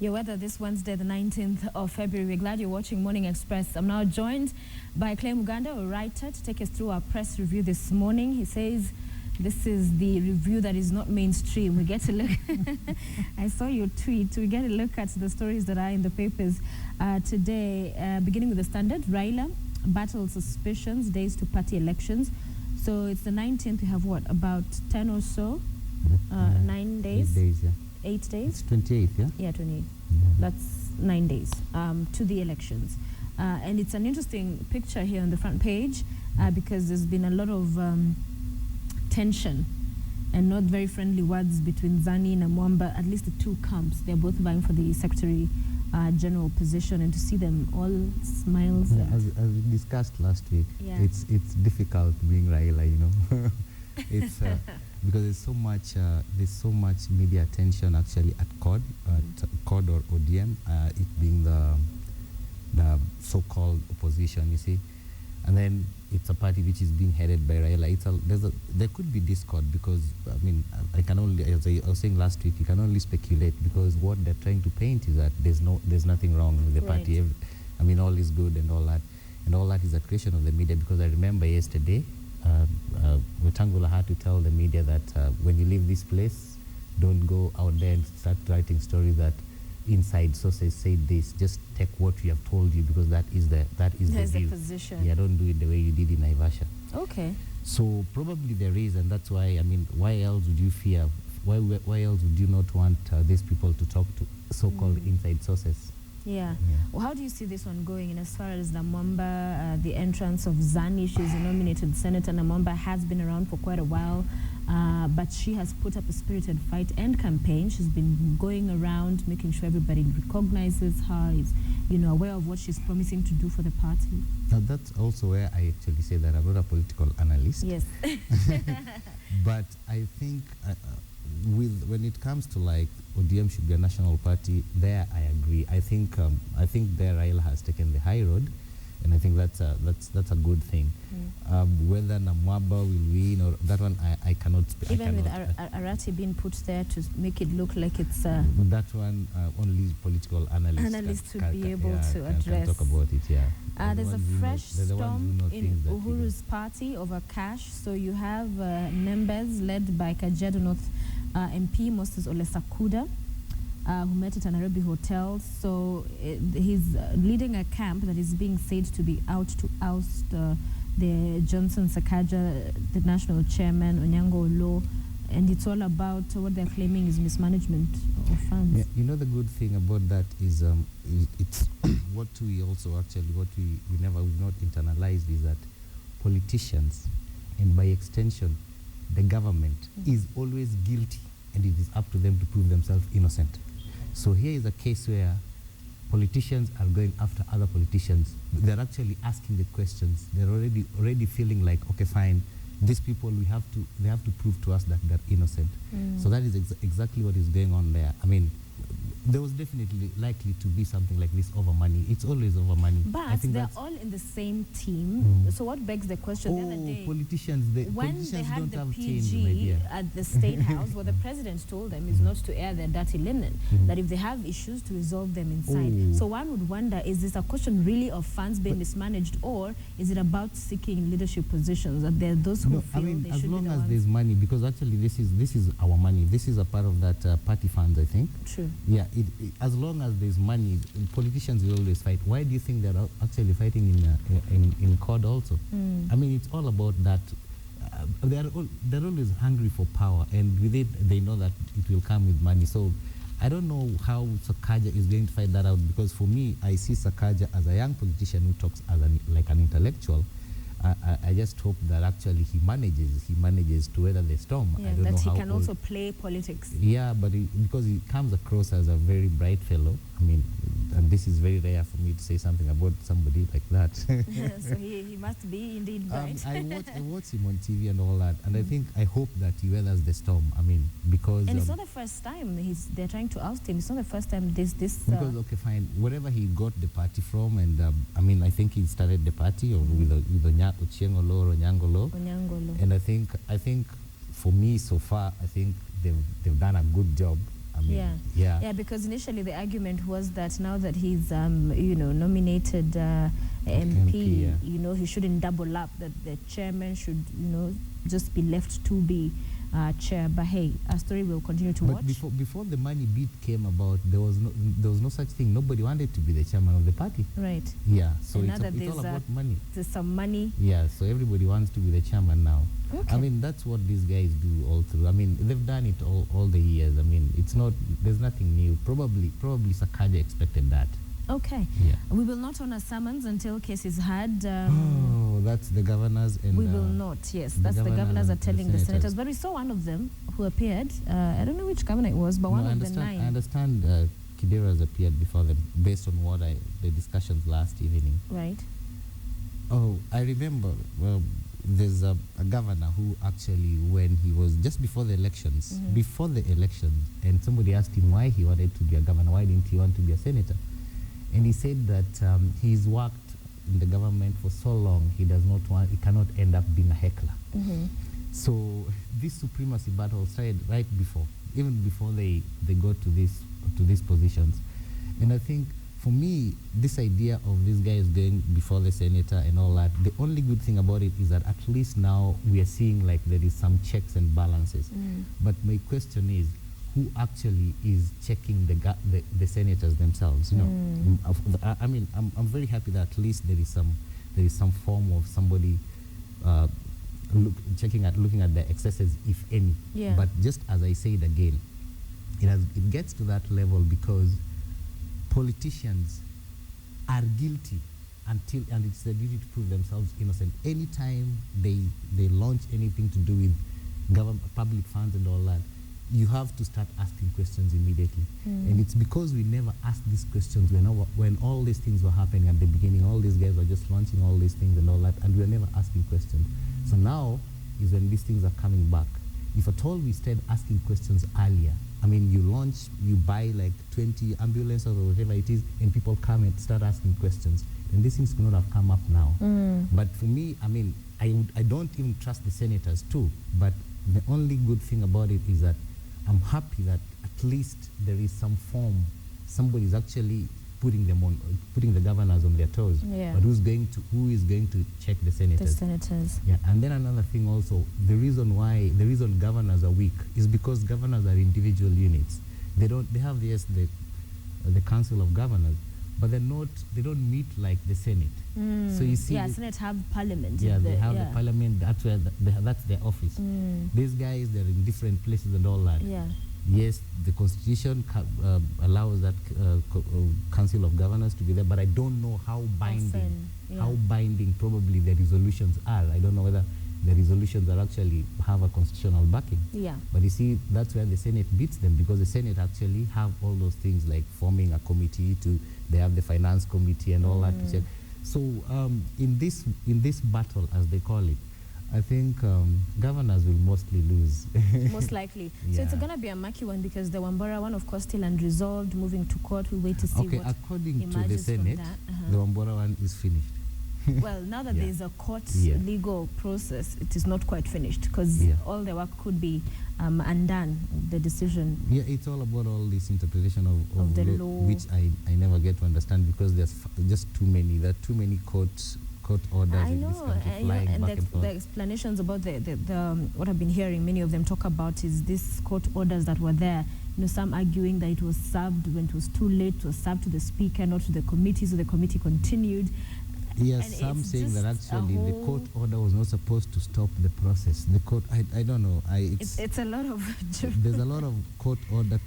your weather this Wednesday, the 19th of February. We're glad you're watching Morning Express. I'm now joined by Clay Muganda, a writer, to take us through our press review this morning. He says this is the review that is not mainstream. We get to look. I saw your tweet. We get to look at the stories that are in the papers today, beginning with the Standard. Raila battle suspicions, days to party elections. So it's the 19th. We have what, about 10 or so? 9 days? 8 days, yeah. 8 days? It's 28th, yeah? Yeah, 28. Yeah. That's 9 days to the elections. And it's an interesting picture here on the front page because there's been a lot of tension and not very friendly words between Zani and Mwamba, at least the two camps. They're both vying for the Secretary General position, and to see them all smiles. Yeah, as we discussed last week, Yeah. it's difficult being Raila, you know. It's because there's so much media attention actually at COD, COD or ODM, it being the so-called opposition, you see, and then it's a party which is being headed by Raila. There could be discord because I mean I can only, as I was saying last week, you can only speculate because what they're trying to paint is that there's nothing wrong with the party. I mean all is good and all that is a creation of the media, because I remember yesterday Wetangula had to tell the media that when you leave this place, don't go out there and start writing stories that inside sources said this. Just take what we have told you, because that is the view. Position. Yeah, don't do it the way you did in Naivasha. Okay. So probably there is, and that's why, I mean, why else would you fear? Why else would you not want these people to talk to so-called inside sources? Yeah. Well, how do you see this one going in as far as Namwamba, the entrance of Zani? She's a nominated senator. Namwamba has been around for quite a while, but she has put up a spirited fight and campaign. She's been going around making sure everybody recognizes her, is aware of what she's promising to do for the party. Now that's also where I actually say that I'm not a political analyst. Yes. But I think when it comes to like ODM should be a national party, there I agree. I think there Raila has taken the high road, and I think that's a good thing. Whether Namwamba will win or that one, I cannot. Even with Arati being put there to make it look like it's that one, only political analysts to be able to address. Can talk about it. Yeah. There's a fresh storm in Uhuru's party over cash. So you have members led by Kajiado North MP Moses Ole Sakuda, who met at a Nairobi hotel. So he's leading a camp that is being said to be out to oust the Johnson Sakaja, the national chairman, Onyango Olo, and it's all about what they're claiming is mismanagement of funds. Yeah, you know, the good thing about that is it's what we also actually, we've not internalized is that politicians, and by extension the government, is always guilty, and it is up to them to prove themselves innocent. So here is a case where politicians are going after other politicians. They're actually asking the questions. They're already feeling like, okay, fine, these people, they have to prove to us that they're innocent. So that is exactly what is going on there. I mean, there was definitely likely to be something like this over money. It's always over money. But they're all in the same team. So what begs the question, the other day, when they had the PG at the State House, what the president told them is not to air their dirty linen, that if they have issues, to resolve them inside. So one would wonder, is this a question really of funds being mismanaged, or is it about seeking leadership positions? That there are those who feel they should be the ones. As long as there's money, because actually this is our money. This is a part of that party funds, I think. True. Yeah. As long as there's money, politicians will always fight. Why do you think they're actually fighting in court also? I mean, it's all about that. They're always hungry for power, and with it, they know that it will come with money. So I don't know how Sakaja is going to fight that out, because for me, I see Sakaja as a young politician who talks as like an intellectual. I just hope that actually he manages to weather the storm. Yeah, I don't that know he how can also play politics. Yeah, but because he comes across as a very bright fellow. I mean, and this is very rare for me to say something about somebody like that. So he must be indeed bright. I watch him on TV and all that, and I hope that he weathers the storm. I mean, because and it's not the first time they're trying to oust him. It's not the first time this. Because okay, fine, wherever he got the party from, and I mean, I think he started the party or with Onyango Olo. And I think for me so far, I think they've done a good job. I mean, yeah, because initially the argument was that now that he's nominated MP, he shouldn't double up, that the chairman should just be left to be chair. But hey, our story will continue to watch. But before the money bit came about, there was no such thing. Nobody wanted to be the chairman of the party. Right. Yeah. So and it's all about money. There's some money. Yeah. So everybody wants to be the chairman now. Okay. I mean, that's what these guys do all through. I mean, they've done it all the years. I mean, there's nothing new. Probably Sakaja expected that. Okay. Yeah. We will not honor summons until case is heard. That's the governors and... We will not, yes. That's the governors are telling the senators. But we saw one of them who appeared. I don't know which governor it was, but one of the 9. I understand Kidero has appeared before them, based on what the discussions last evening. Right. Oh, I remember... there's a governor who actually, when he was just before the elections, and somebody asked him why he wanted to be a governor, why didn't he want to be a senator? And he said that he's worked in the government for so long, he cannot end up being a heckler. So this supremacy battle started right before, even before they got to these positions. And I think, for me, this idea of these guys going before the senator and all that, the only good thing about it is that at least now we are seeing like there is some checks and balances. But my question is, who actually is checking the senators themselves? I mean, I'm very happy that at least there is some form of somebody looking at the excesses, if any. Yeah. But just as I said again, it gets to that level because politicians are guilty and it's their duty to prove themselves innocent. Anytime they launch anything to do with public funds and all that, you have to start asking questions immediately. And it's because we never asked these questions when all these things were happening at the beginning. All these guys were just launching all these things and all that, and we were never asking questions. So now is when these things are coming back. If at all we started asking questions earlier, I mean, you buy like 20 ambulances or whatever it is, and people come and start asking questions, and these things could not have come up now. But for me, I mean, I don't even trust the senators too, but the only good thing about it is that I'm happy that at least there is some form, somebody is actually putting the governors on their toes. Yeah. But who is going to check the senators? The senators. Yeah, and then another thing also, the reason governors are weak is because governors are individual units. They have the council of governors, but they don't meet like the Senate. So you see, Senate have parliament. Yeah, they have the parliament. That's where that's their office. These guys, they're in different places and all that. Yeah. Yes, the constitution allows that council of governors to be there, but I don't know how binding probably the resolutions are. I don't know whether the resolutions are actually have a constitutional backing. Yeah. But you see, that's where the Senate beats them, because the Senate actually have all those things like forming a committee they have the finance committee and all that to check. So in this battle, as they call it, I think governors will mostly lose. Most likely. Yeah. So it's going to be a murky one, because the Wambora one, of course, still unresolved, moving to court. We'll wait to see what according to the emerges from Senate, that. the Wambora one is finished. Well, now that there's a court legal process, it is not quite finished, because all the work could be undone, the decision. Yeah, it's all about all this interpretation of the law, which I never get to understand, because there's just too many. There are too many court orders in this country flying back and forth. The explanations about the what I've been hearing many of them talk about is these court orders that were there. Some arguing that it was served when it was too late, it was served to the speaker, not to the committee, so the committee continued. Yes, and some saying that actually the court order was not supposed to stop the process. The court, I don't know. It's a lot of... there's a lot of court order.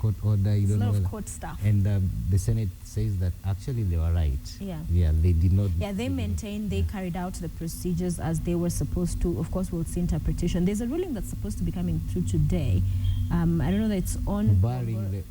You don't know. A lot of court stuff. And the Senate says that actually they were right. Yeah. Yeah, they did not... Yeah, they maintain they carried out the procedures as they were supposed to. Of course, we'll see interpretation. There's a ruling that's supposed to be coming through today. I don't know that it's on... Barring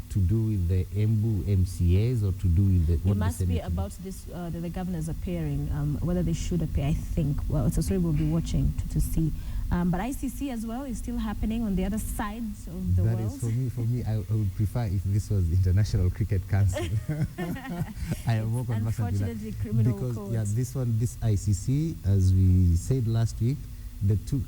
to do with the Embu MCAs or to do with the... It must be about this, the governors appearing, whether they should appear, I think. Well, it's a story we'll be watching to see. But ICC as well is still happening on the other sides of the world. That is, for me, I would prefer if this was International Cricket Council. I am more conversant with that. Criminal because, codes. this ICC, as we said last week, the two...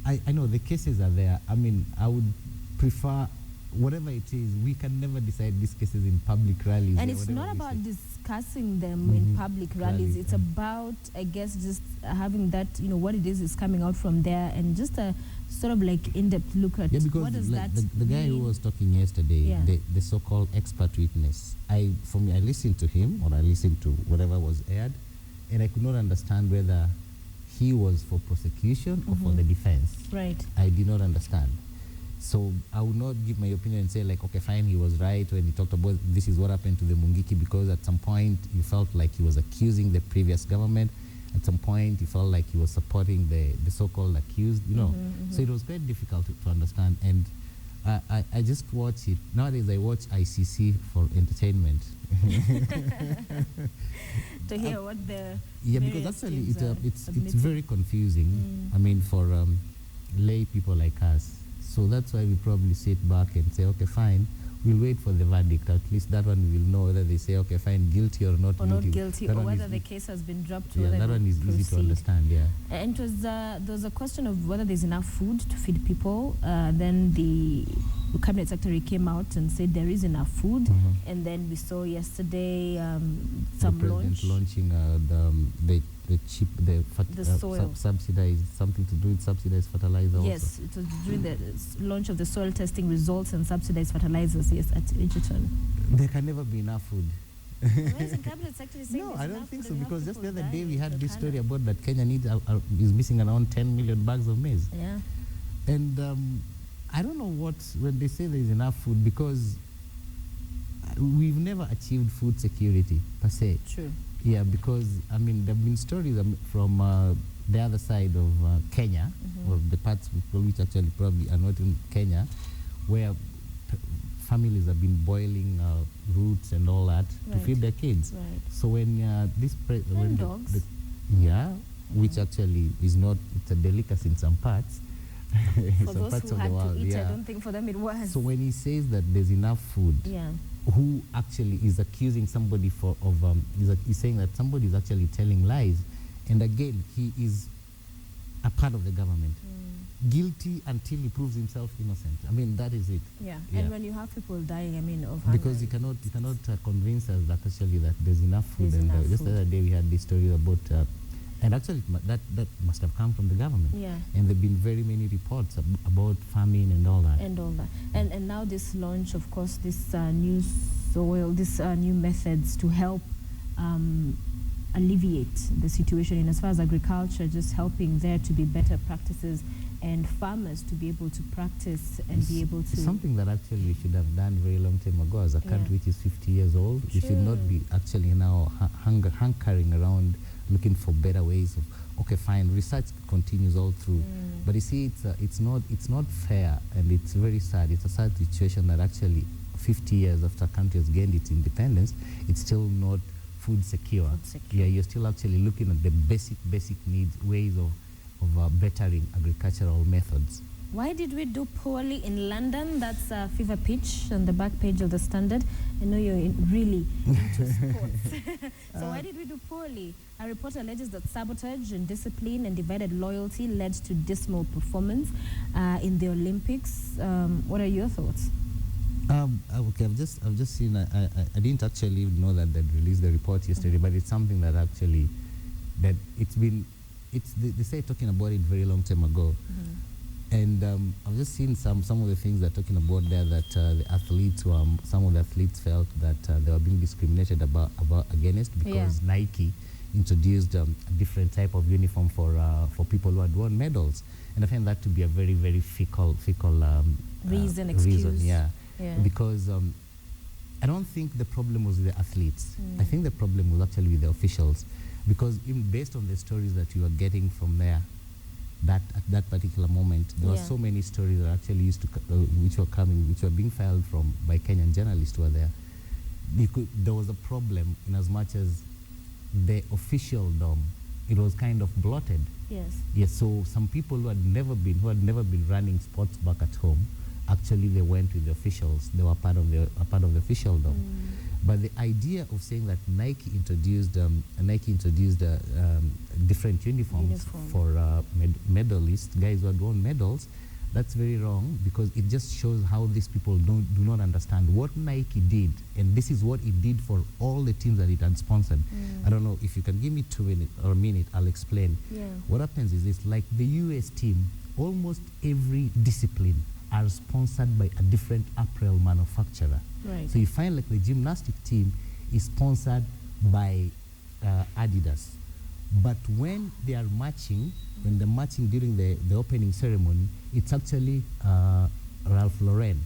I know the cases are there. I mean, I would prefer whatever it is, we can never decide these cases in public rallies. And or it's whatever not we about say. discussing them in public rallies. Rally, It's about, I guess, just having that, what it is coming out from there, and just a sort of like in-depth look at because what does like that the guy who mean? was talking yesterday, Yeah. the so-called expert witness, I listened to him, or I listened to whatever was aired, and I could not understand whether he was for prosecution or for the defense. Right. I did not understand. So I would not give my opinion and say like, okay, fine, he was right when he talked about this is what happened to the Mungiki, because at some point you felt like he was accusing the previous government. At some point you felt like he was supporting the so-called accused, So it was quite difficult to understand. And I just watch it. Nowadays I watch ICC for entertainment. To hear what the Yeah, because various actually teams are it's submitting. very confusing. I mean, for lay people like us. So that's why we probably sit back and say, okay, fine, we'll wait for the verdict. At least that one we will know whether they say, okay, fine, guilty or not Or guilty. not guilty, That or one whether is the case has been dropped. yeah, whether that they one is easy to proceed. understand. Yeah. And it was there was a question of whether there's enough food to feed people. Then the cabinet secretary came out and said there is enough food. And then we saw yesterday some the president launching The soil. subsidized, something to do with subsidized fertilizer. Yes, it was during the launch of the soil testing results and subsidized fertilizers. Yes, at Edgerton. There can never be enough food. Why isn't cabinet secretary saying No, there's I enough don't think food so, and because enough just the people other day we dying had in this story Turkana? about that Kenya is missing around 10 million bags of maize. Yeah. And I don't know when they say there is enough food, because we've never achieved food security per se. True. Yeah, because I mean there have been stories from the other side of Kenya, or the parts which actually probably are not in Kenya, where families have been boiling roots and all that to Right. feed their kids. Right. So when when dogs. which actually is not, it's a delicacy in some parts. For some those parts who of had the world, to eat, I yeah. don't think for them it was. So when he says that there's enough food, yeah. who actually is accusing somebody he's saying that somebody is actually telling lies, and again he is a part of the government, guilty until he proves himself innocent. I mean, that is it. Yeah. Yeah. And when you have people dying, I mean, of hunger. Because you cannot convince us that actually that there's enough food. There's And enough just the food. other day we had this story about and actually that must have come from the government. Yeah. And there've been very many reports about famine and all that. And all that. And now this launch, of course, this new soil, this new methods to help alleviate the situation in as far as agriculture, just helping there to be better practices and farmers to be able to practice and be able to... Something that actually we should have done very long time ago as a country which is 50 years old. We should not be actually now hankering around looking for better ways of, okay, fine, research continues all through. But you see, it's not fair, and it's very sad. It's a sad situation that actually 50 years after a country has gained its independence, it's still not food secure. Yeah, you're still actually looking at the basic needs, ways of bettering agricultural methods. Why did we do poorly in London? That's a fever pitch on the back page of the Standard. I know you're really into sports. So why did we do poorly? A report alleges that sabotage and discipline and divided loyalty led to dismal performance in the Olympics. What are your thoughts? Okay, I've just seen. I didn't actually know that they'd released the report yesterday, but it's something that actually they say talking about it very long time ago. And I've just seen some of the things they're talking about there, that the athletes, some of the athletes felt that they were being discriminated against because Nike introduced a different type of uniform for people who had won medals. And I find that to be a very, very fickle reason, excuse. Yeah. Because I don't think the problem was with the athletes. I think the problem was actually with the officials, because even based on the stories that we were getting from there, that at that particular moment, there were so many stories that actually which were being filed by Kenyan journalists who were there. There was a problem in as much as the officialdom, it was kind of blotted. Yes. So some people who had never been running sports back at home, actually they went with the officials. They were part of the officialdom. But the idea of saying that Nike introduced different uniforms for medalists, guys who had won medals, That's very wrong, because it just shows how these people do not understand what Nike did, and this is what it did for all the teams that it had sponsored. I don't know if you can give me 2 minutes or a minute, I'll explain. Yeah. What happens is this, like the US team, almost every discipline are sponsored by a different apparel manufacturer. Right. So you find like the gymnastic team is sponsored by Adidas. But when they are marching, when they're marching during the opening ceremony, it's actually Ralph Lauren.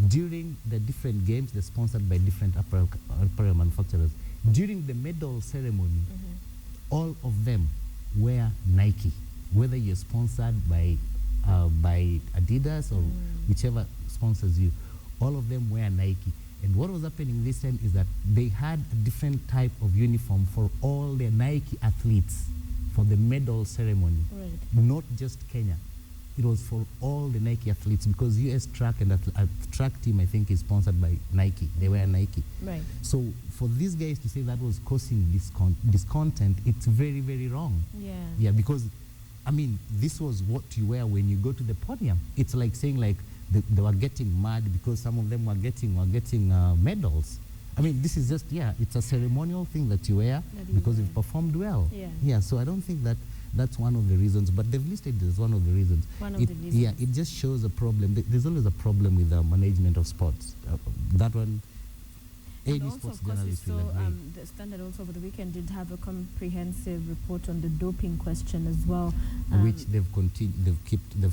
During the different games, they're sponsored by different apparel manufacturers. During the medal ceremony, all of them wear Nike, whether you're sponsored by Adidas or whichever sponsors you, all of them wear Nike. And what was happening this time is that they had a different type of uniform for all the Nike athletes for the medal ceremony, not just Kenya. It was for all the Nike athletes, because US track and track team, I think, is sponsored by Nike. They wear Nike. Right. So for these guys to say that was causing discontent, it's very, very wrong. Yeah. Yeah, because, I mean, this was what you wear when you go to the podium. It's like saying like they were getting mad because some of them were getting medals. I mean, this is just, it's a ceremonial thing that you wear because you've performed well. Yeah, so I don't think that that's one of the reasons, but they've listed it as one of the reasons. Yeah, it just shows a problem. There's always a problem with the management of sports. That one, and also, of course, we saw the Standard also over the weekend did have a comprehensive report on the doping question as well, which they've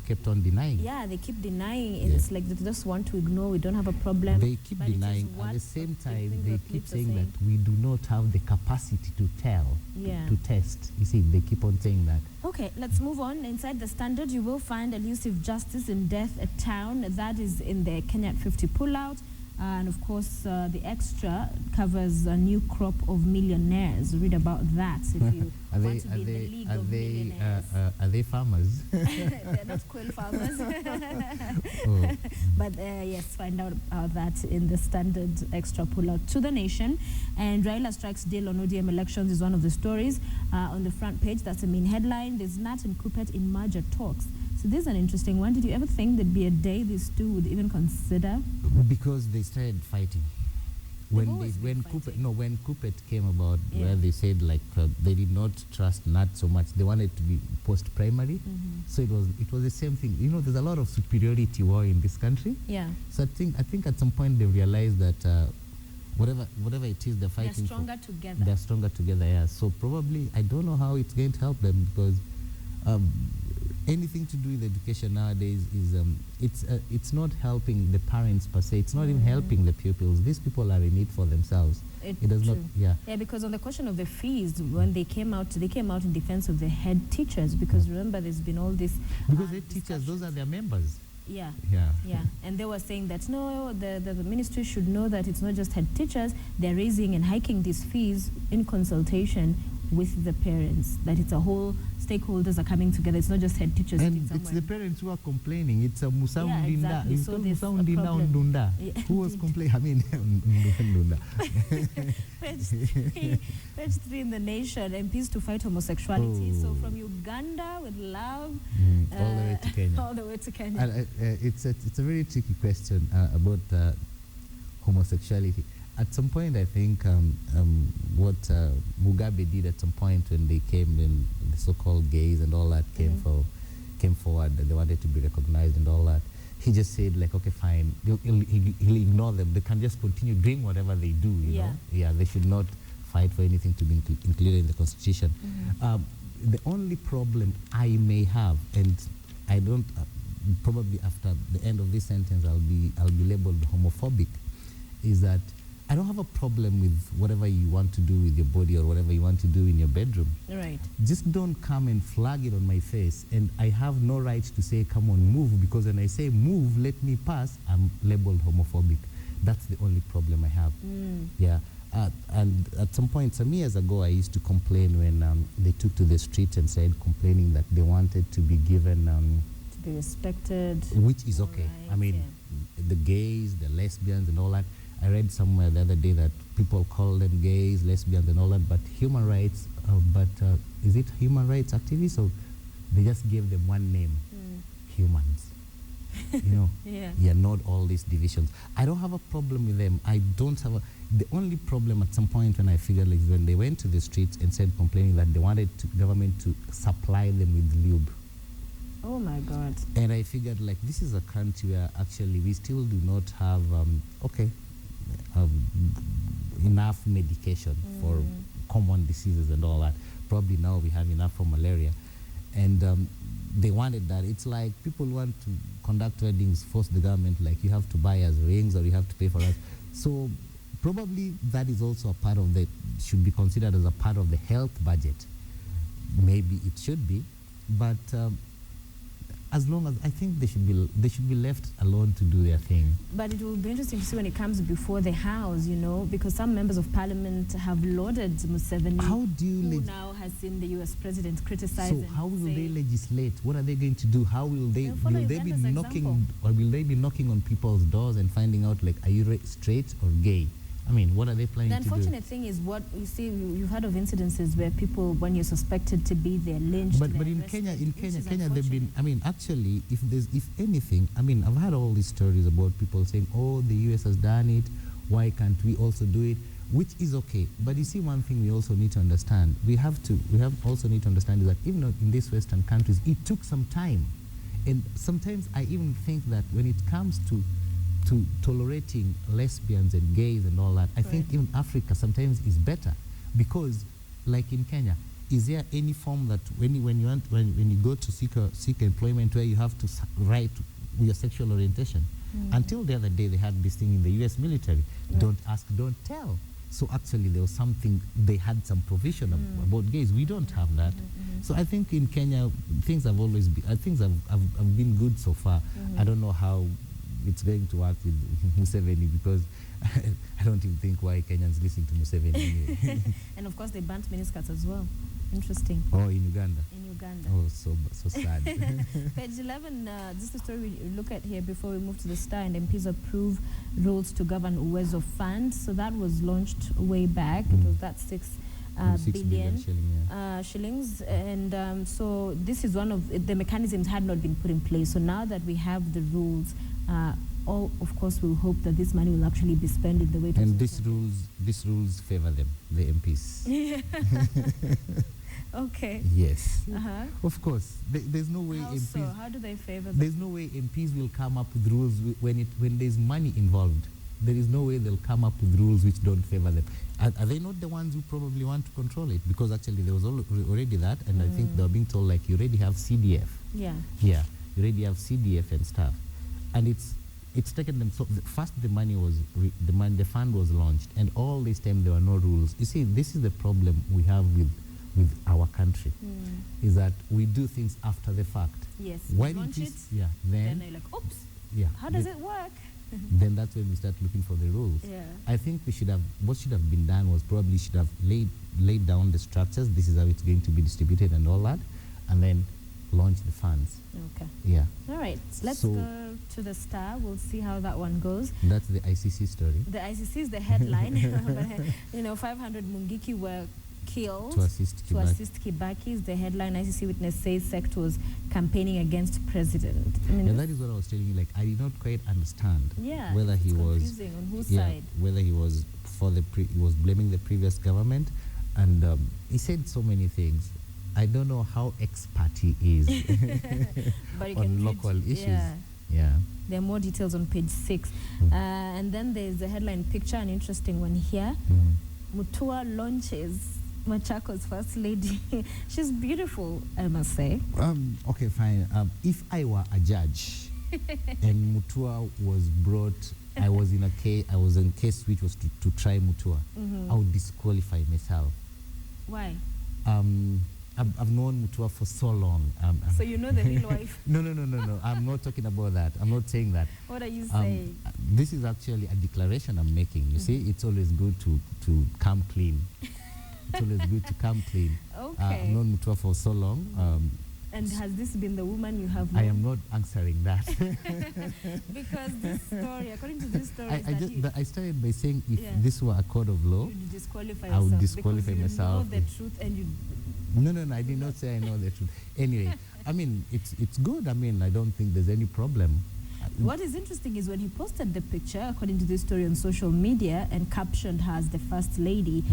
kept on denying. Yeah, they keep denying. It's like they just want to ignore. We don't have a problem. They keep denying. At the same time, they keep saying that we do not have the capacity to to test. You see, they keep on saying that. Okay, let's move on. Inside the Standard, you will find elusive justice in death at town. That is in the Kenya at 50 pullout. And of course, the extra covers a new crop of millionaires. Read about that if you want to be in the league of millionaires. Are they farmers? They're not quail farmers. But yes, find out about that in the Standard extra pullout. To the Nation, and Raila strikes deal on ODM elections is one of the stories on the front page. That's the main headline. There's Nat and Kuppet in merger talks. So this is an interesting one. Did you ever think there'd be a day these two would even consider? Because they started fighting. When Kuppet came about, where they said like they did not trust Nat so much, they wanted to be post-primary. So it was the same thing. You know, there's a lot of superiority war in this country. Yeah. So I think at some point they realized that whatever it is they're fighting for, they're stronger together. Yeah. So probably, I don't know how it's going to help them, because anything to do with education nowadays is it's not helping the parents per se. It's not even helping the pupils. These people are in it for themselves. It does not. Yeah, because on the question of the fees, when they came out in defense of the head teachers, because remember there's been all this because head teachers, those are their members. Yeah. And they were saying that no, the ministry should know that it's not just head teachers. They're raising and hiking these fees in consultation with the parents, that it's a whole stakeholders are coming together. It's not just head teachers. And it's the parents who are complaining. It's a Musaundinda. It's called Musaundinda Undunda. Who was complaining? I mean, Undunda. Page 3 in the Nation, MPs to fight homosexuality. So from Uganda with love, all the way to Kenya. All the way to Kenya. And, it's a very tricky question about homosexuality. At some point, I think what Mugabe did at some point when they came, when the so-called gays and all that came forward, they wanted to be recognized and all that. He just said, like, okay, fine, he'll ignore them. They can just continue doing whatever they do, you know? Yeah, they should not fight for anything to be included in the Constitution. The only problem I may have, and I don't, probably after the end of this sentence, I'll be labeled homophobic, is that I don't have a problem with whatever you want to do with your body or whatever you want to do in your bedroom. Right. Just don't come and flag it on my face. And I have no right to say, come on, move, because when I say move, let me pass, I'm labeled homophobic. That's the only problem I have. Yeah. And at some point, some years ago, I used to complain when they took to the street and said, complaining that they wanted to be given... to be respected. Which is okay. Right, I mean, the gays, the lesbians and all that. I read somewhere the other day that people call them gays, lesbians and all that, but human rights, is it human rights activists, or they just gave them one name, humans. Yeah. not all these divisions. I don't have a problem with them. I don't have the only problem at some point when I figured, like, when they went to the streets and said, complaining that they wanted government to supply them with lube. Oh my God. And I figured, like, this is a country where actually we still do not have enough medication for common diseases and all that. Probably now we have enough for malaria. And they wanted that. It's like people want to conduct weddings, force the government, like, you have to buy us rings or you have to pay for us. So probably that is also a part of should be considered as a part of the health budget. Maybe it should be, but as long as, I think they should be left alone to do their thing. But it will be interesting to see when it comes before the House, because some members of Parliament have lauded Museveni, who now has seen the U.S. president criticize. So how will they legislate? What are they going to do? How will they? Will they be knocking, or will they be knocking on people's doors and finding out, like, are you straight or gay? I mean, what are they planning to do? The unfortunate thing is, what you see, you've heard of incidences where people, when you're suspected to be, they're lynched. But in Kenya, they've been. I mean, actually, if anything, I mean, I've heard all these stories about people saying, "Oh, the U.S. has done it. Why can't we also do it?" Which is okay. But you see, one thing we also need to understand. We also need to understand is that even in these Western countries, it took some time, and sometimes I even think that when it comes to tolerating lesbians and gays and all that, I think even Africa sometimes is better, because, like in Kenya, is there any form that when you go to seek employment where you have to write your sexual orientation? Until the other day, they had this thing in the U.S. military: don't ask, don't tell. So actually, there was something, they had some provision about gays. We don't have that. So I think in Kenya, things have always been, things have been good so far. I don't know how it's going to work with Museveni, because I don't even think why Kenyans listen to Museveni anyway. And of course, they banned miniskirts as well. Interesting. Oh, in Uganda? In Uganda. Oh, so sad. Page 11, this is the story we look at here before we move to the Star. And MPs approve rules to govern Uwezo Fund. So that was launched way back. It was that 6 billion shillings. And so this is one of the mechanisms had not been put in place. So now that we have the rules, all, of course, we'll hope that this money will actually be spent in the way. And these rules favor them, the MPs. Yeah. Okay. Yes. Of course. There's no way How MPs. So? How do they favor them? There's no way MPs will come up with rules when there's money involved. There is no way they'll come up with rules which don't favor them. Are they not the ones who probably want to control it? Because actually there was already that, and I think they were being told, like, you already have CDF. Yeah. Yeah. You already have CDF and stuff. And it's taken them, so first the money was, the fund was launched, and all this time there were no rules. You see, this is the problem we have with our country, is that we do things after the fact. Yes. Why launch it? Yeah. Then you're like, oops. Yeah. How does it work? Then that's when we start looking for the rules. Yeah. I think what should have been done was probably should have laid down the structures. This is how it's going to be distributed and all that, and then launch the funds. Okay. Yeah. All right. Let's go to the Star. We'll see how that one goes. That's the ICC story. The ICC is the headline. But, 500 Mungiki were killed to assist Kibaki. Is the headline. ICC witness says sect was campaigning against president. I mean, and that is what I was telling you. Like, I did not quite understand whether he was confusing on whose side. Whether he was he was blaming the previous government, and he said so many things. I don't know how expert he is on local issues. Yeah. There are more details on page 6. And then there's a headline picture, an interesting one here. Mutua launches Machakos First Lady. She's beautiful, I must say. Okay, fine. If I were a judge and Mutua was brought, I was in case which was to try Mutua, I would disqualify myself. Why? I've known Mutua for so long. So you know the real wife? No. I'm not talking about that. I'm not saying that. What are you saying? This is actually a declaration I'm making. You see, it's always good to come clean. It's always good to come clean. Okay. I've known Mutua for so long. And has this been the woman you have known? I am not answering that. Because this story, according to this story, I started by saying if this were a court of law, you'd disqualify I would disqualify myself. You know the truth and you... No, I did not say I know the truth. Anyway, I mean, it's good. I mean, I don't think there's any problem. What is interesting is when he posted the picture, according to this story on social media, and captioned her as the first lady,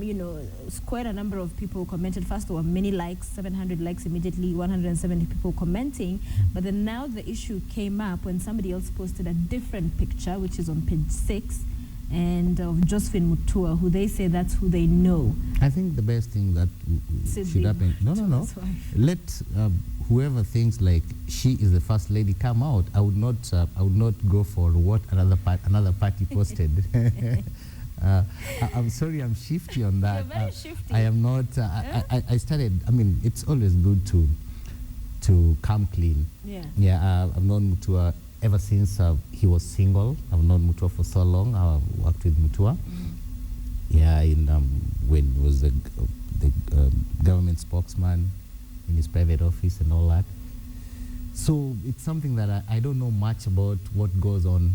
you know, quite a number of people commented. First, there were many likes, 700 likes immediately, 170 people commenting. But then now the issue came up when somebody else posted a different picture, which is on page 6, and of Josephine Mutua, who they say that's who they know. I think the best thing that should happen. No. Let whoever thinks like she is the first lady come out. I would not go for what another party posted. I'm sorry, I'm shifty on that. You're very shifty. I am not. I started. I mean, it's always good to come clean. Yeah. I've known Mutua ever since he was single. I've known Mutua for so long. I've worked with Mutua. Yeah, in when he was the government spokesman in his private office and all that. So it's something that I don't know much about what goes on.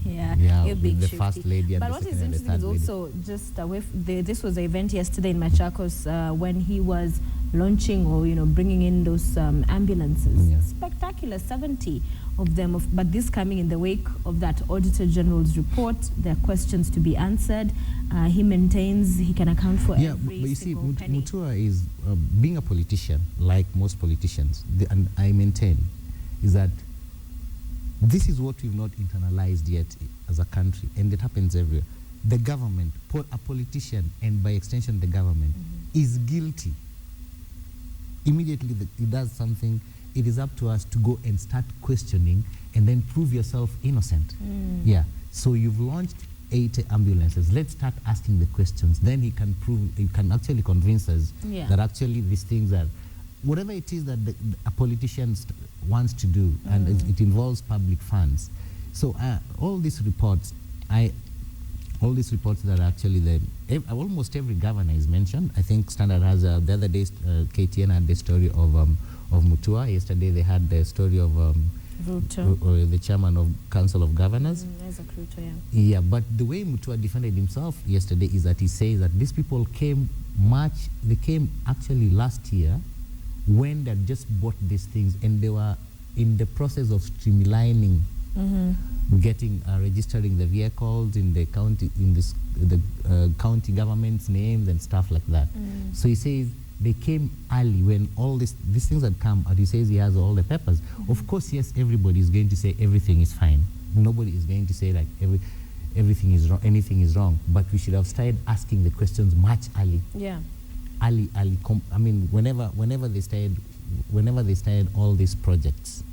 Yeah, with the first lady. And but what is interesting is also just this was the event yesterday in Machakos when he was launching or bringing in those ambulances. Yeah. Spectacular, 70 of them. But this coming in the wake of that Auditor General's report. There are questions to be answered. He maintains he can account for every but you see, penny. Mutua is being a politician, like most politicians, and I maintain is that this is what we've not internalized yet as a country, and it happens everywhere. The government, a politician, and by extension the government, is guilty. Immediately it does something, it is up to us to go and start questioning and then prove yourself innocent. Yeah. So you've launched 80 ambulances. Let's start asking the questions. Then he can actually convince us that actually these things are, whatever it is that a politician wants to do, and it involves public funds. So all these reports that are actually almost every governor is mentioned. I think Standard has the other day KTN had the story of Mutua. Yesterday they had the story of the chairman of Council of Governors. Isaac Ruto, yeah, but the way Mutua defended himself yesterday is that he says that these people came actually last year when they just bought these things, and they were in the process of streamlining, getting registering the vehicles in the county, the county government's names and stuff like that. So he says they came early when all these things had come, and he says he has all the papers. Of course, yes, everybody is going to say everything is fine. Nobody is going to say like everything is wrong, anything is wrong. But we should have started asking the questions much early. Yeah. I mean, whenever they started all these projects,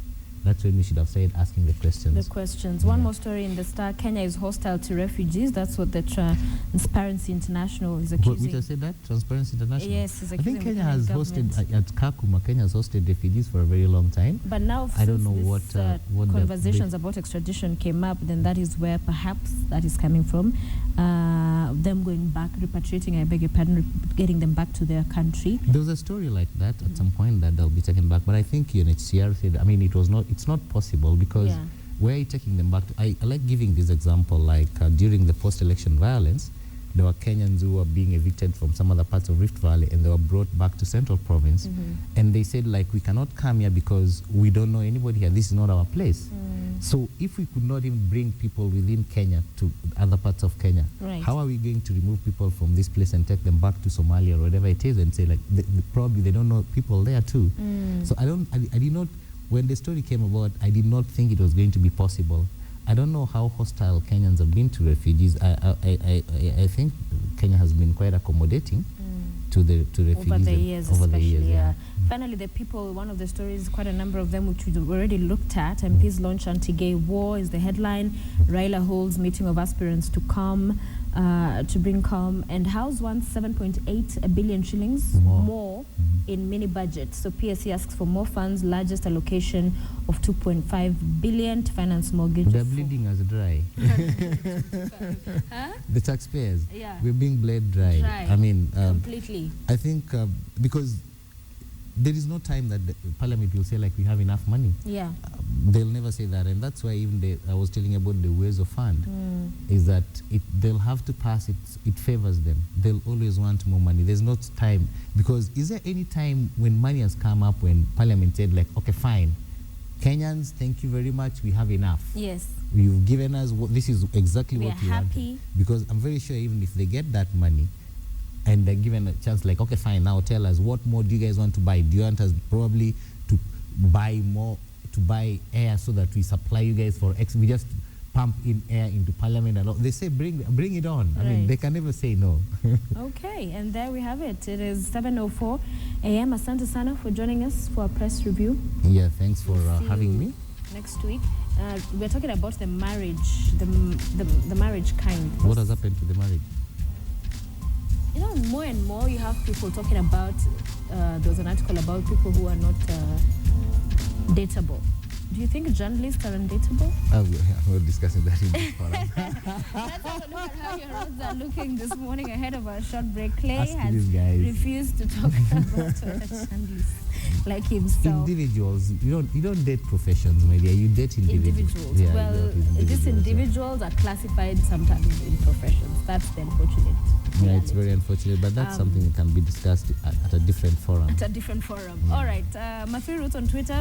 that's when we should have started asking the questions. One more story in the Star. Kenya is hostile to refugees. That's what the Transparency International is accusing. Which I said that? Transparency International? Yes, is accusing. I think Kenya has hosted, at Kakuma, Kenya has hosted refugees for a very long time. But now, I don't know what conversations about extradition came up, then that is where perhaps that is coming from. Them going back, repatriating, I beg your pardon, getting them back to their country. There was a story like that at some point that they'll be taken back. But I think UNHCR said, I mean, it's not possible because where are you taking them back to? I like giving this example, like during the post-election violence, there were Kenyans who were being evicted from some other parts of Rift Valley, and they were brought back to Central Province. And they said, like, we cannot come here because we don't know anybody here. This is not our place. So if we could not even bring people within Kenya to other parts of Kenya, how are we going to remove people from this place and take them back to Somalia or whatever it is and say, like, probably they don't know people there too. So I did not, when the story came about, I did not think it was going to be possible. I don't know how hostile Kenyans have been to refugees. I think Kenya has been quite accommodating to refugees over the years, yeah. Finally, the people, one of the stories, quite a number of them which we've already looked at, MPs launch anti-gay war is the headline. Raila holds meeting of aspirants to come, to bring calm, and House wants 7.8 billion shillings more in mini budget. So PSC asks for more funds, largest allocation of 2.5 billion to finance mortgage. They're bleeding us dry. The taxpayers, we're being bled dry. I mean, completely. I think because there is no time that the Parliament will say like we have enough money. They'll never say that, and that's why even I was telling about the ways of fund is that they'll have to pass it. It favors them. They'll always want more money. There's not time, because is there any time when money has come up when Parliament said like, okay, fine, Kenyans, thank you very much. We have enough. Yes. You've given us this is exactly We what are we happy. wanted. Because I'm very sure even if they get that money and they're given a chance, like, okay, fine, now tell us what more do you guys want to buy? Do you want us probably to buy more, to buy air so that we supply you guys for X? We just pump in air into parliament and all. They say bring it on. I mean, Right. they can never say no. Okay, and there we have it. It is 7:04 a.m. Asante sana for joining us for a press review. Yeah, thanks for See having you me. next week. We're talking about the marriage, the marriage kind. What has happened to the marriage? You know, more and more you have people talking about, there was an article about people who are not dateable. Do you think journalists are undateable? We're discussing that in this forum. Let's have a look at how your roads are looking this morning ahead of our short break. Clay Ask has these guys. refused to talk about journalists like himself. Individuals, you don't date professions, maybe you date individuals. Yeah, Well, exactly, these individuals are classified sometimes in professions. That's the unfortunate. Yeah, it's reality. very unfortunate, but that's something that can be discussed at a different forum. At a different forum. All right. Matthew Root on Twitter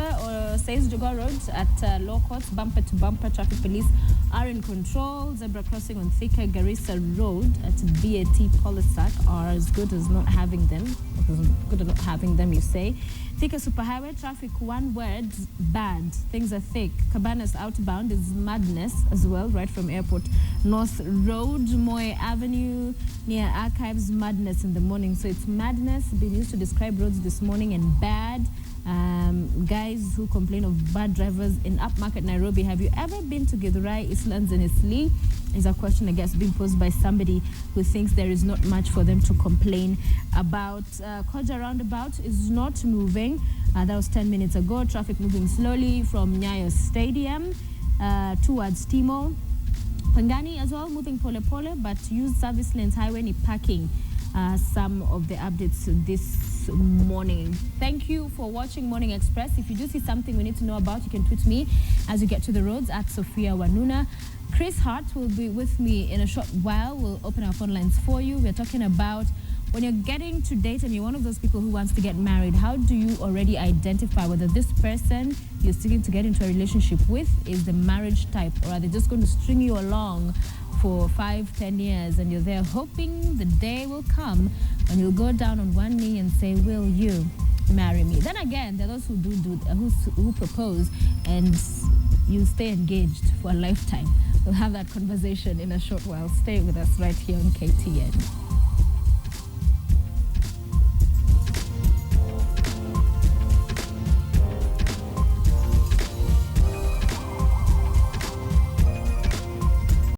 says Jogo Road at low courts, bumper to bumper. Traffic police are in control. Zebra crossing on Thika Garissa Road at BAT Polisac are as good as not having them. Good as not having them, you say. Thika Superhighway traffic, one word, bad. Things are thick. Cabanas outbound is madness as well, right from airport. North Road, Moy Avenue, near Archives, madness in the morning. So it's madness being used to describe roads this morning, and bad. Guys who complain of bad drivers in upmarket Nairobi. Have you ever been to Githurai, Eastlands and Eastleigh? Is a question, I guess, being posed by somebody who thinks there is not much for them to complain about. Koja roundabout is not moving. That was 10 minutes ago. Traffic moving slowly from Nyayo Stadium towards Timo. Pangani as well, moving pole pole, but use service lanes highway ni parking. Some of the updates this morning. Thank you for watching Morning Express. If you do see something we need to know about, you can tweet me as you get to the roads at Sophia Wanuna. Chris Hart will be with me in a short while. We'll open our phone lines for you. We're talking about when you're getting to date and you're one of those people who wants to get married, how do you already identify whether this person you're seeking to get into a relationship with is the marriage type, or are they just going to string you along for 5-10 years and you're there hoping the day will come when you'll go down on one knee and say, will you marry me? Then again, there are those who propose and you stay engaged for a lifetime. We'll have that conversation in a short while. Stay with us right here on KTN.